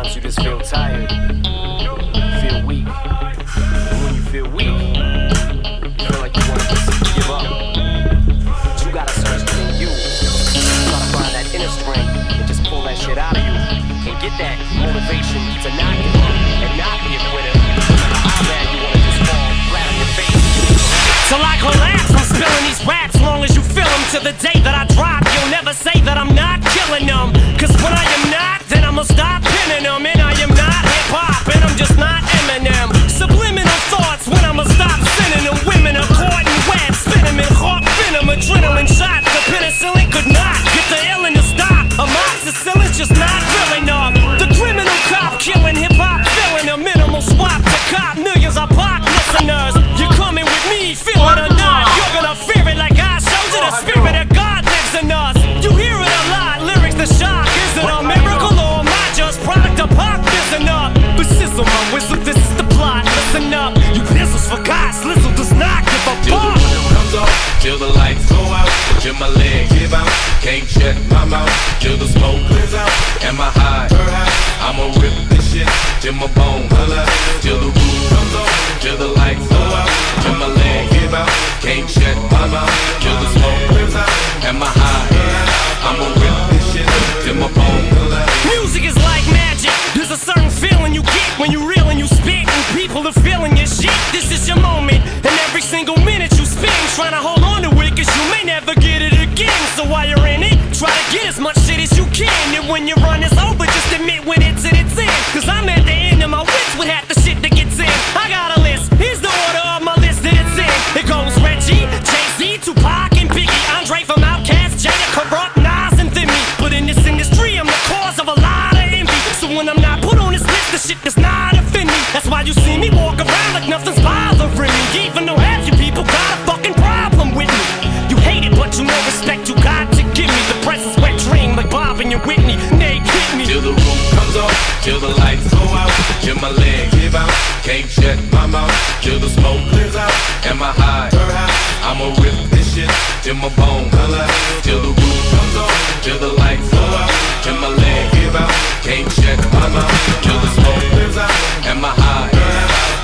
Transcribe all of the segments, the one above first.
Sometimes you just feel tired, feel weak. And when you feel weak, you feel like you want to just give up. But you gotta search within you. Try to find that inner strength and just pull that shit out of you. And get that motivation to not give up and not be a quitter. No matter how bad you wanna just fall flat on your face. Till I collapse, I'm spilling these raps long as you feel them. To the day that I drop, you'll never say that I'm not killing them. Cause when I am not, then I'ma stop pinning them. And I am not hip-hop, and I'm just not Eminem. Subliminal thoughts when I'ma stop sending them. Women are caught in web, spinning in hawk venom, adrenaline shots. The penicillin could not get the illin to stop. Amoxicillin's just not real enough. The criminal cop killing hip-hop, filling a minimal swap to cop millions of pop listeners. You're coming with me, feel it or not. You're gonna fear it like I showed you. The spirit of God lives in us. You hear it a lot, lyrics the shock. Is it a miracle or am I just product of pop? Listen up, but sizzle my whistle, this is the plot. Listen up, you pistols for God, Slizzle does not give a fuck. Till the roof comes off, till the lights go out, till my legs give out, can't shut my mouth, till the smoke clears out, and my high, I'ma rip this shit, till my bones holla, till the roof comes off, till the lights go out, till my legs give out, can't shut my mouth, till the smoke clears out, and my high, I'ma rip this shit, till my bones holla. Music is like magic. There's a certain feeling you get when you reel and you spit, and people are feeling your shit. This is your moment, and every single minute you spend trying to hold on to it, cause you may never get it again. So while you're in it, try to get as much shit as you can. And when your run is over, just admit when it's in its end. Cause I'm at the end of my wits with half the shit that gets in. I got a list, here's the order of my list that it's in. It goes Reggie, Jay-Z, Tupac, and Biggie, Andre from Outkast, Jada, Corrupt, Nas, and Thimmy. But in this industry, I'm the cause of a lot of envy. So when I'm not put on this list, the shit does not offend me. That's why you see me walk around like nothing's bothering me. Even though half you people got a fucking problem with me. You hate it, but you know respect you got to give me. The presence wet dream like Bob and your Whitney. Nate hit me. Till the roof comes off, till the lights go out, till my legs give out, can't shut my mouth, till the smoke clears out, and my high, I'ma rip this shit, till my bones holla, till the roof comes off, till the lights go out, till my legs give out, can't shut my mouth, till the smoke clears out, and my high,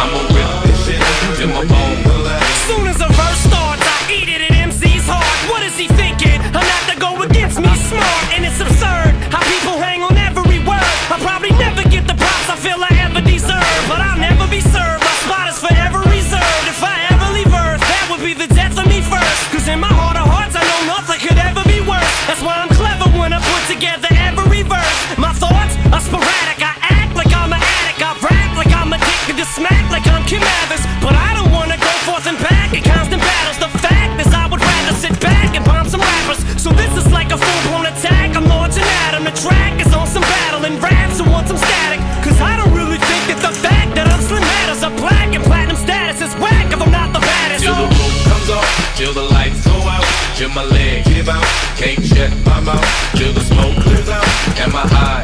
I'ma rip this shit, till my bones holla. Soon as a verse starts, I eat it at MC's heart. What is he thinking? I'm not to go against me, smart, and it's absurd how people hang on every word. I'll probably never get the props I feel I ever deserve, but I'll never be served. My spot is forever reserved. If I ever leave Earth, that would be the death of me first. Cause in my heart of hearts, I know nothing could ever be worse. That's why I'm clever when I put together every verse. My thoughts are sporadic. I act like I'm an addict. I rap like I'm addicted to smack like I'm Kim Mathers. But I don't wanna go forth and back in constant battles. The fact is I would rather sit back and bomb some rappers. So this is like a full-blown attack. I'm launching at 'em. The track is on some battle and raps who want some static. Cause I don't really think that the fact that I'm slim matters. A black and platinum status is whack if I'm not the baddest. Till the roof comes off, till the lights go out, till my legs give out, can't shut my mouth, till the smoke clears out, and my high,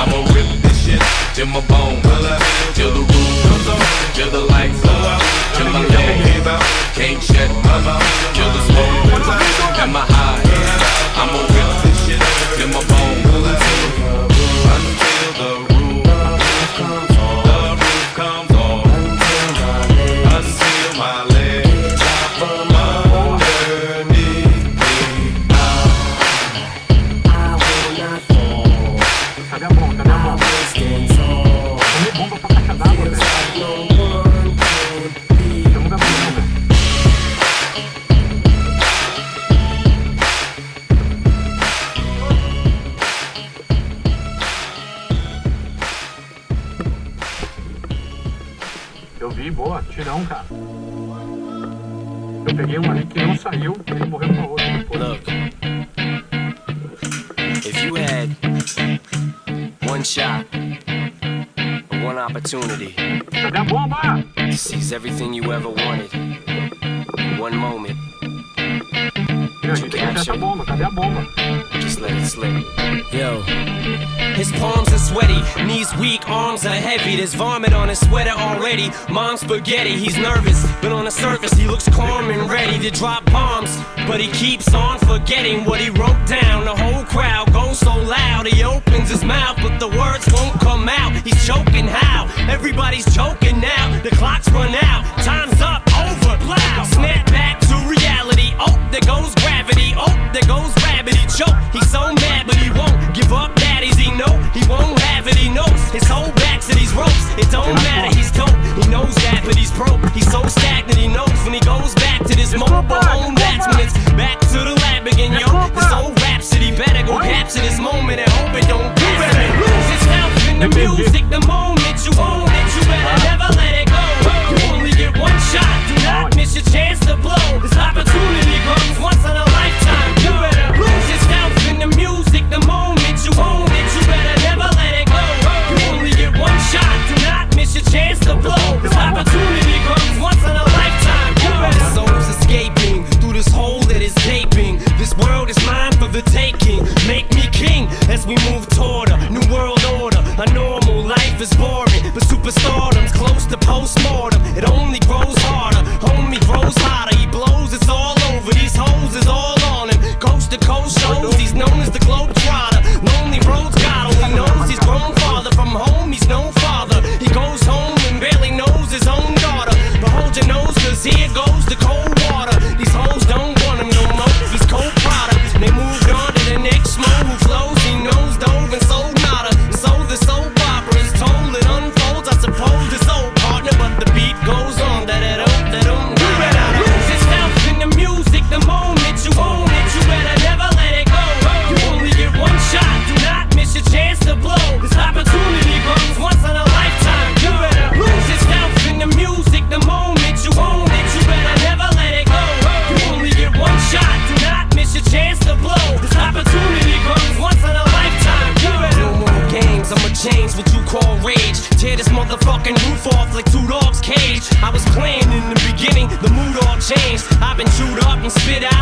I'ma rip this shit, till my bones holla, till the roof comes off, till the lights go out, till my legs give out, can't shut my mouth, till the smoke clears out, and my high, I'ma rip this shit, till my bones holla, until the roof comes off, the roof comes off, until my legs drop from underneath me. I will not fall. Cadê a mão? Cadê a mão? I will stand tall. Tomei bomba pra caixa d'água, velho. Like no one can be. Chama o Gabriel, velho. Eu vi, boa, tirão, cara. Eu peguei um ali que não saiu, ele morreu com a outra depois. Look, if you had one shot, or one opportunity Cadê a bomba? to seize everything you ever wanted in one moment, A gente tem que achar essa bomba. Cadê a bomba? Just let it slip. Yo. His palms are sweaty, knees weak, arms are heavy. There's vomit on his sweater already. Mom's spaghetti, he's nervous, but on the surface he looks calm and ready to drop bombs. But he keeps on forgetting what he wrote down. The whole crowd goes so loud, he opens his mouth, but the words won't come out. He's choking how? Everybody's choking now. The clock's run out, time's up, over, loud. Snap back to reality. Oh, there goes gravity. Oh, there goes rabbit. He choke. He's so mad, but he won't give up. Daddies, he know he won't have it. He knows his whole back to these ropes. It don't matter. He's dope. He knows that, but he's broke. He's so stagnant. He knows when he goes back to this mobile home. That's when it's back to the lab again, yo. This old rhapsody better go capture this moment and hope it don't get it. Lose itself in the music. The moment you own it, you better never let it go. You only get one shot. Do not miss your chance to blow. This opportunity comes once in a lifetime. You better lose yourself in the music. The moment you own it, you better never let it go. You only get one shot. Do not miss your chance to blow. This opportunity comes once in a lifetime. You better. The soul's escaping through this hole that is gaping. This world is mine for the taking. Make me king as we move toward a new world order. A normal life is boring, but superstardom's close to postmortem. It only grows harder, homie grows hotter. He blows, it's all over. These hoes is all on him. Coast to coast shows, he's known as the Globetrotter. Lonely roads, God only knows he's grown farther from home. He's no father. He goes home and barely knows his own daughter. But hold your nose, cause here goes the cold water. These hoes don't want him no more. He's cold product. They moved on to the next mo who flows. He knows dove and sold nada. So the soap opera is told, it unfolds. I suppose it's old partner, but the beat goes on. You better lose yourself in the music. The moment you own it, you better never let it go. You only get one shot. Do not miss your chance to blow. This opportunity comes once in a lifetime. You better lose yourself in the music. The moment you own it, you better never let it go. You only get one shot. Do not miss your chance to blow. This opportunity comes once in a lifetime. You better. No more games. I'ma change what you call rage. Tear this motherfucking roof off like two dogs' cage. I was playing in the beginning, the mood all changed. I've been chewed up and spit out.